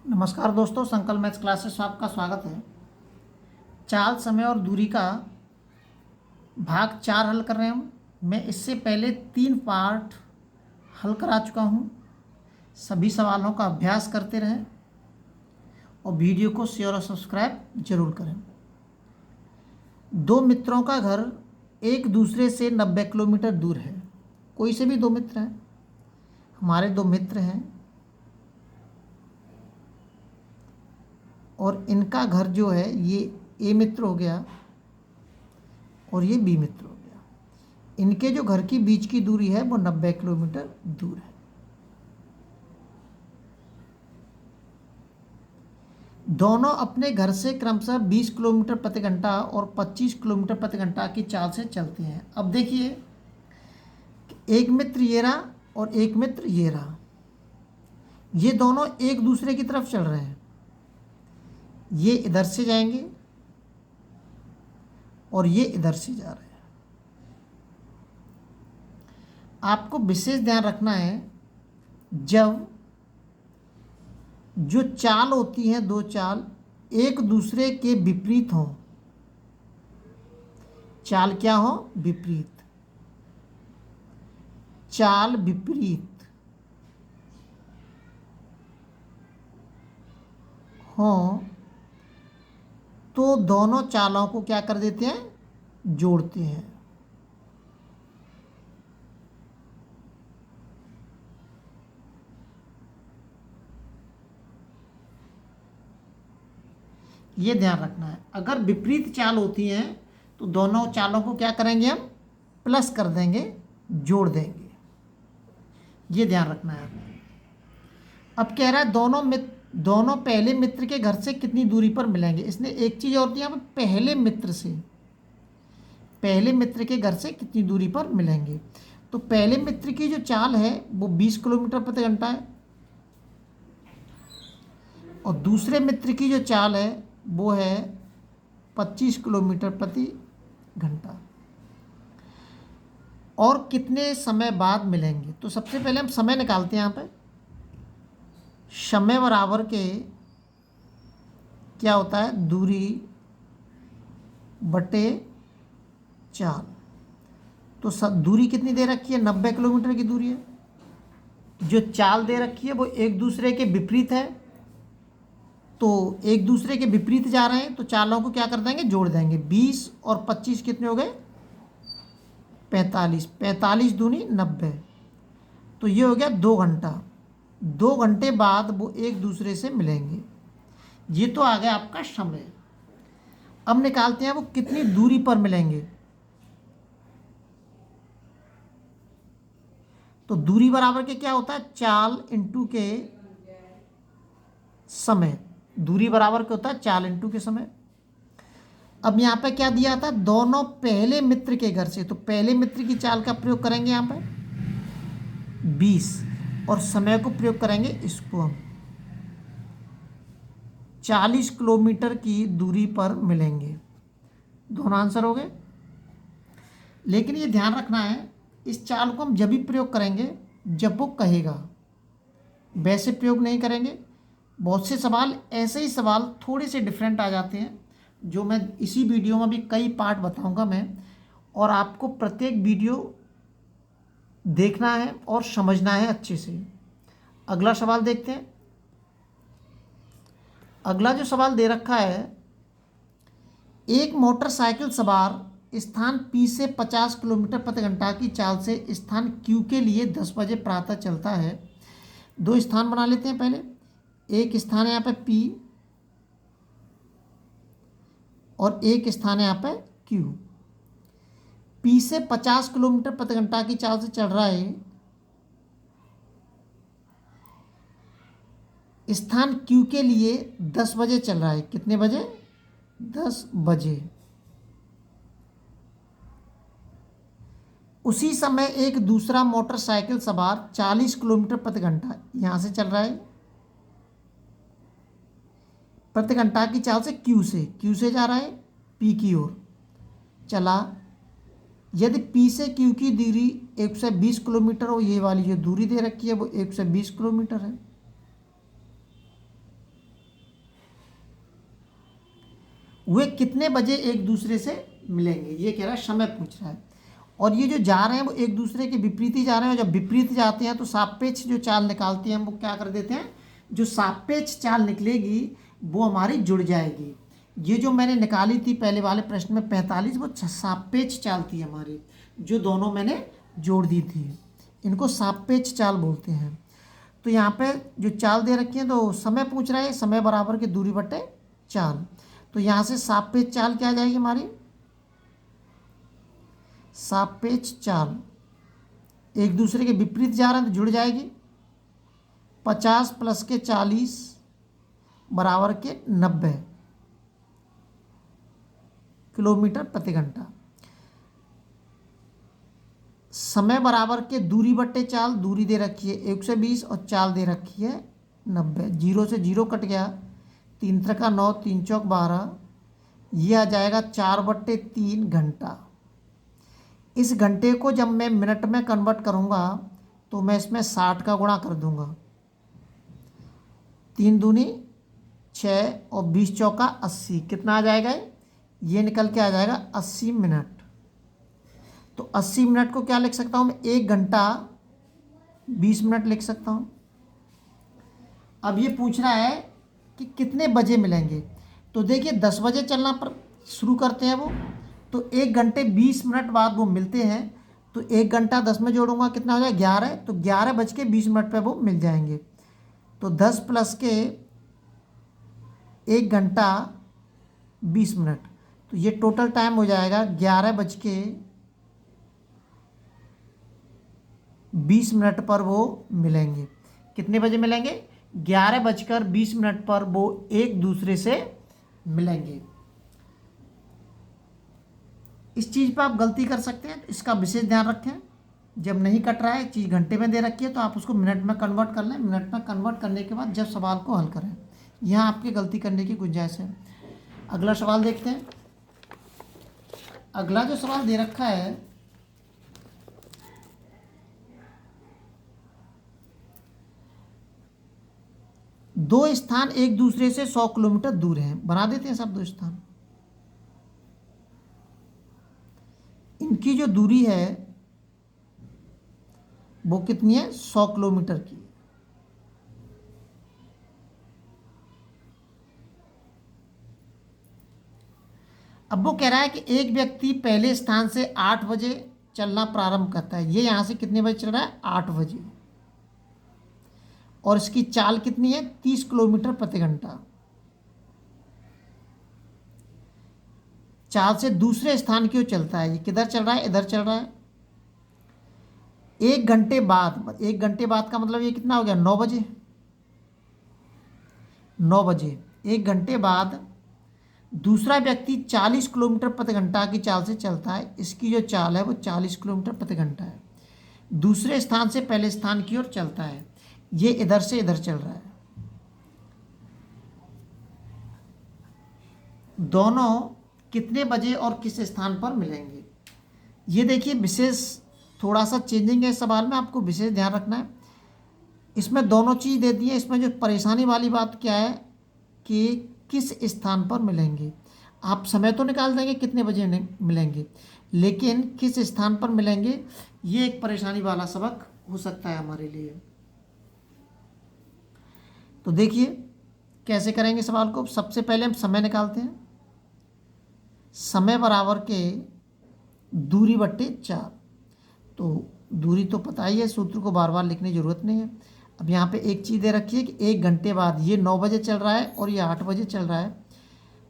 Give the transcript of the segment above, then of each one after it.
नमस्कार दोस्तों, संकल्प मैथ्स क्लासेस में आपका स्वागत है। चाल, समय और दूरी का भाग 4 हल कर रहे हैं हम। मैं इससे पहले 3 पार्ट हल करा चुका हूँ। सभी सवालों का अभ्यास करते रहें और वीडियो को शेयर और सब्सक्राइब जरूर करें। दो मित्रों का घर एक दूसरे से 90 किलोमीटर दूर है। कोई से भी दो मित्र हैं। हमारे दो मित्र हैं और इनका घर जो है ये ए मित्र हो गया और ये बी मित्र हो गया। इनके जो घर की बीच की दूरी है वो 90 किलोमीटर दूर है। दोनों अपने घर से क्रमशः 20 किलोमीटर प्रति घंटा और 25 किलोमीटर प्रति घंटा की चाल से चलते हैं। अब देखिए, एक मित्र ये रहा और एक मित्र ये रहा। ये दोनों एक दूसरे की तरफ चल रहे हैं। ये इधर से जाएंगे और ये इधर से जा रहे हैं। आपको विशेष ध्यान रखना है, जब जो चाल होती हैं, दो चाल एक दूसरे के विपरीत हों। चाल क्या हो? विपरीत। चाल विपरीत हों तो दोनों चालों को क्या कर देते हैं? जोड़ते हैं। ये ध्यान रखना है। अगर विपरीत चाल होती हैं तो दोनों चालों को क्या करेंगे? हम प्लस कर देंगे, जोड़ देंगे। ये ध्यान रखना है। अब कह रहा है दोनों पहले मित्र के घर से कितनी दूरी पर मिलेंगे। इसने एक चीज़ और दिया, पहले मित्र के घर से कितनी दूरी पर मिलेंगे। तो पहले मित्र की जो चाल है वो 20 किलोमीटर प्रति घंटा है और दूसरे मित्र की जो चाल है वो है 25 किलोमीटर प्रति घंटा। और कितने समय बाद मिलेंगे? तो सबसे पहले हम समय निकालते हैं। यहाँ पे समय बराबर के क्या होता है? दूरी बटे चाल। तो दूरी कितनी दे रखी है? 90 किलोमीटर की दूरी है। जो चाल दे रखी है वो एक दूसरे के विपरीत है, तो एक दूसरे के विपरीत जा रहे हैं तो चालों को क्या कर देंगे? जोड़ देंगे। 20 और 25 कितने हो गए? 45। 45 दूनी 90। तो ये हो गया 2 घंटा। 2 घंटे बाद वो एक दूसरे से मिलेंगे। ये तो आ गया आपका समय। अब निकालते हैं वो कितनी दूरी पर मिलेंगे। तो दूरी बराबर के क्या होता है? चाल इंटू के समय। दूरी बराबर क्या होता है? चाल इंटू के समय। अब यहाँ पे क्या दिया था? दोनों पहले मित्र के घर से, तो पहले मित्र की चाल का प्रयोग करेंगे यहाँ पे 20 और समय को प्रयोग करेंगे इसको हम 40 किलोमीटर की दूरी पर मिलेंगे। दोनों आंसर हो गए। लेकिन ये ध्यान रखना है, इस चाल को हम जब भी प्रयोग करेंगे जब वो कहेगा, वैसे प्रयोग नहीं करेंगे। बहुत से सवाल, ऐसे ही सवाल थोड़े से डिफरेंट आ जाते हैं, जो मैं इसी वीडियो में भी कई पार्ट बताऊंगा मैं, और आपको प्रत्येक वीडियो देखना है और समझना है अच्छे से। अगला सवाल देखते हैं। अगला जो सवाल दे रखा है, एक मोटरसाइकिल सवार स्थान P से 50 किलोमीटर प्रति घंटा की चाल से स्थान Q के लिए 10 बजे प्रातः चलता है। दो स्थान बना लेते हैं पहले। एक स्थान है यहाँ पे P और एक स्थान है यहाँ पे Q। P से 50 किलोमीटर प्रति घंटा की चाल से चल रहा है। स्थान Q के लिए 10 बजे चल रहा है। कितने बजे? 10 बजे। उसी समय एक दूसरा मोटरसाइकिल सवार 40 किलोमीटर प्रति घंटा यहाँ से चल रहा है, प्रति घंटा की चाल से Q से जा रहा है P की ओर चला। यदि P से Q की दूरी 120 किलोमीटर हो, ये वाली जो दूरी दे रखी है वो 120 किलोमीटर है। वे कितने बजे एक दूसरे से मिलेंगे, ये कह रहा है, समय पूछ रहा है। और ये जो जा रहे हैं वो एक दूसरे के विपरीत ही जा रहे हैं, और जब विपरीत जाते हैं तो सापेक्ष जो चाल निकालती हैं हम वो क्या कर देते हैं, जो सापेक्ष चाल निकलेगी वो हमारी जुड़ जाएगी। ये जो मैंने निकाली थी पहले वाले प्रश्न में 45, वो सापेक्ष चाल थी हमारी, जो दोनों मैंने जोड़ दी थी, इनको सापेक्ष चाल बोलते हैं। तो यहाँ पे जो चाल दे रखी है तो समय पूछ रहा है, समय बराबर के दूरी बटे चाल। तो यहाँ से सापेक्ष चाल क्या आ जाएगी हमारी, सापेक्ष चाल एक दूसरे के विपरीत जा रहे हैं तो जुड़ जाएगी। 50 प्लस के 40 बराबर के 90 किलोमीटर प्रति घंटा। समय बराबर के दूरी बट्टे चाल, दूरी दे रखी है 120 और चाल दे रखी है 90। 0 से 0 कट गया, 3 त्रिका 9, 3 चौक 12, ये आ जाएगा 4/3 घंटा। इस घंटे को जब मैं मिनट में कन्वर्ट करूँगा तो मैं इसमें 60 का गुणा कर दूंगा, 3 दूनी 6 और 20 चौका 80, कितना आ जाएगा, ये निकल के आ जाएगा 80 मिनट। तो 80 मिनट को क्या लिख सकता हूँ मैं, 1 घंटा 20 मिनट लिख सकता हूँ। अब ये पूछ रहा है कि कितने बजे मिलेंगे, तो देखिए 10 बजे चलना पर शुरू करते हैं वो, तो 1 घंटे 20 मिनट बाद वो मिलते हैं। तो 1 घंटा 10 में जोड़ूंगा कितना हो जाएगा 11, तो 11:20 पे वो मिल जाएंगे। तो 10 प्लस के 1 घंटा 20 मिनट, तो ये टोटल टाइम हो जाएगा 11:20 पर वो मिलेंगे। कितने बजे मिलेंगे, 11:20 पर वो एक दूसरे से मिलेंगे। इस चीज़ पर आप गलती कर सकते हैं, तो इसका विशेष ध्यान रखें। जब नहीं कट रहा है, चीज़ घंटे में दे रखी है, तो आप उसको मिनट में कन्वर्ट कर लें। मिनट में कन्वर्ट करने के बाद जब सवाल को हल करें, यहाँ आपकी गलती करने की गुंजाइश है। अगला सवाल देखते हैं। अगला जो सवाल दे रखा है, दो स्थान एक दूसरे से 100 किलोमीटर दूर हैं, बना देते हैं सब दो स्थान। इनकी जो दूरी है वो कितनी है, 100 किलोमीटर की। अब वो कह रहा है कि एक व्यक्ति पहले स्थान से 8 बजे चलना प्रारंभ करता है। ये यहां से कितने बजे चल रहा है, 8 बजे, और इसकी चाल कितनी है, 30 किलोमीटर प्रति घंटा। चाल से दूसरे स्थान की ओर चलता है। ये किधर चल रहा है, इधर चल रहा है। 1 घंटे बाद, 1 घंटे बाद का मतलब ये कितना हो गया, 9 बजे। 9 बजे 1 घंटे बाद दूसरा व्यक्ति 40 किलोमीटर प्रति घंटा की चाल से चलता है। इसकी जो चाल है वो 40 किलोमीटर प्रति घंटा है। दूसरे स्थान से पहले स्थान की ओर चलता है। ये इधर से इधर चल रहा है। दोनों कितने बजे और किस स्थान पर मिलेंगे। ये देखिए विशेष थोड़ा सा चेंजिंग है इस सवाल में, आपको विशेष ध्यान रखना है। इसमें दोनों चीज़ दे दी है। इसमें जो परेशानी वाली बात क्या है कि किस स्थान पर मिलेंगे। आप समय तो निकाल देंगे कितने बजे मिलेंगे, लेकिन किस स्थान पर मिलेंगे, ये एक परेशानी वाला सबक हो सकता है हमारे लिए। तो देखिए कैसे करेंगे सवाल को। सबसे पहले हम समय निकालते हैं। समय बराबर के दूरी बट्टे 4। तो दूरी तो पता ही है, सूत्र को बार बार लिखने की जरूरत नहीं है। अब यहाँ पे एक चीज़ दे रखी है कि 1 घंटे बाद, ये 9 बजे चल रहा है और ये 8 बजे चल रहा है।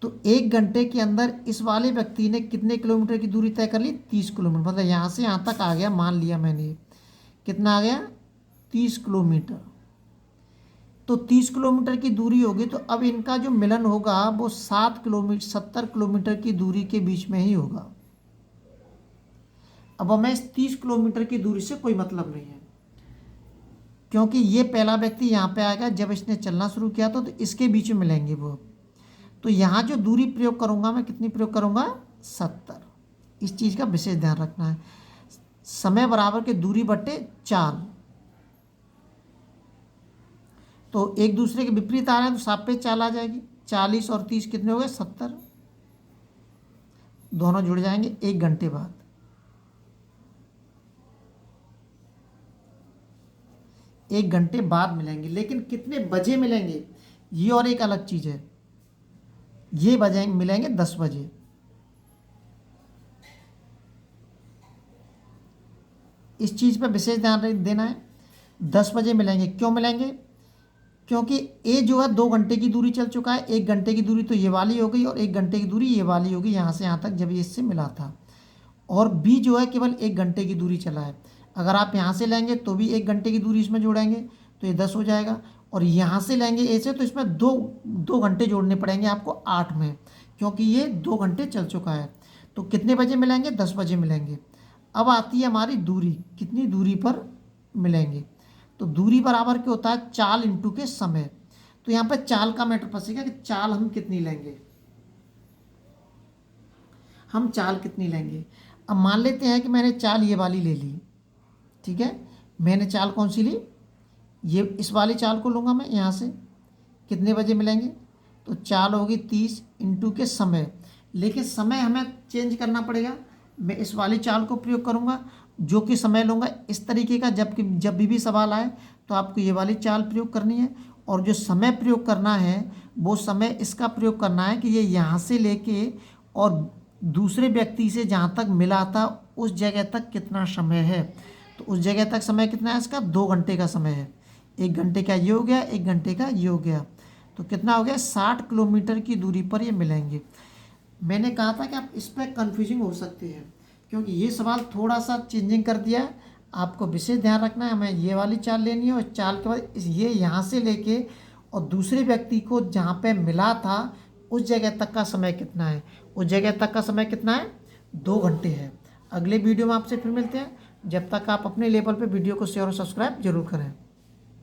तो 1 घंटे के अंदर इस वाले व्यक्ति ने कितने किलोमीटर की दूरी तय कर ली, 30 किलोमीटर। मतलब यहाँ से यहाँ तक आ गया, मान लिया मैंने, कितना आ गया, 30 किलोमीटर। तो 30 किलोमीटर की दूरी होगी, तो अब इनका जो मिलन होगा वो 70 किलोमीटर की दूरी के बीच में ही होगा। अब हमें इस 30 किलोमीटर की दूरी से कोई मतलब नहीं है, क्योंकि ये पहला व्यक्ति यहाँ पे आएगा जब इसने चलना शुरू किया तो इसके बीच में मिलेंगे वो। तो यहाँ जो दूरी प्रयोग करूँगा मैं, कितनी प्रयोग करूँगा, 70। इस चीज़ का विशेष ध्यान रखना है। समय बराबर के दूरी बट्टे 4। तो एक दूसरे के विपरीत आ रहे हैं तो सापेक्ष चाल आ जाएगी। 40 और 30 कितने हो गए, 70। दोनों जुड़ जाएंगे 1 घंटे बाद। 1 घंटे बाद मिलेंगे, लेकिन कितने बजे मिलेंगे ये और एक अलग चीज़ है। ये बजे मिलेंगे 10 बजे। इस चीज़ पर विशेष ध्यान देना है। 10 बजे मिलेंगे। क्यों मिलेंगे? क्योंकि ए जो है 2 घंटे की दूरी चल चुका है। 1 घंटे की दूरी तो ये वाली हो गई और 1 घंटे की दूरी ये वाली होगी, यहाँ से यहाँ तक जब ये इससे मिला था। और बी जो है केवल 1 घंटे की दूरी चला है। अगर आप यहाँ से लेंगे तो भी 1 घंटे की दूरी इसमें जोड़ेंगे तो ये 10 हो जाएगा। और यहाँ से लेंगे ए से तो इसमें दो घंटे जोड़ने पड़ेंगे आपको 8 में, क्योंकि ये 2 घंटे चल चुका है। तो कितने बजे मिलेंगे? 10 बजे मिलेंगे। अब आती है हमारी दूरी, कितनी दूरी पर मिलेंगे। तो दूरी बराबर क्या होता है? चाल इंटू के समय। तो यहाँ पे चाल का मैटर फंसेगा कि चाल हम कितनी लेंगे, हम चाल कितनी लेंगे। अब मान लेते हैं कि मैंने चाल ये वाली ले ली, ठीक है। मैंने चाल कौन सी ली? ये इस वाली चाल को लूँगा मैं यहाँ से। कितने बजे मिलेंगे? तो चाल होगी 30 इंटू के समय। लेकिन समय हमें चेंज करना पड़ेगा। मैं इस वाली चाल को प्रयोग करूँगा, जो कि समय लूँगा इस तरीके का। जब भी सवाल आए तो आपको ये वाली चाल प्रयोग करनी है। और जो समय प्रयोग करना है वो समय इसका प्रयोग करना है कि ये यहाँ से लेके और दूसरे व्यक्ति से जहाँ तक मिला था उस जगह तक कितना समय है। तो उस जगह तक समय कितना है इसका? 2 घंटे का समय है। 1 घंटे का ये हो गया, 1 घंटे का ये हो गया। तो कितना हो गया? 60 किलोमीटर की दूरी पर ये मिलेंगे। मैंने कहा था कि आप इस पर कन्फ्यूजिंग हो सकते हैं, क्योंकि ये सवाल थोड़ा सा चेंजिंग कर दिया है। आपको विशेष ध्यान रखना है, हमें ये वाली चाल लेनी है और चाल के बाद ये यहाँ से लेके और दूसरे व्यक्ति को जहाँ पे मिला था उस जगह तक का समय कितना है। उस जगह तक का समय कितना है? 2 घंटे है। अगले वीडियो में आपसे फिर मिलते हैं। जब तक आप अपने लेवल पे वीडियो को शेयर और सब्सक्राइब जरूर करें।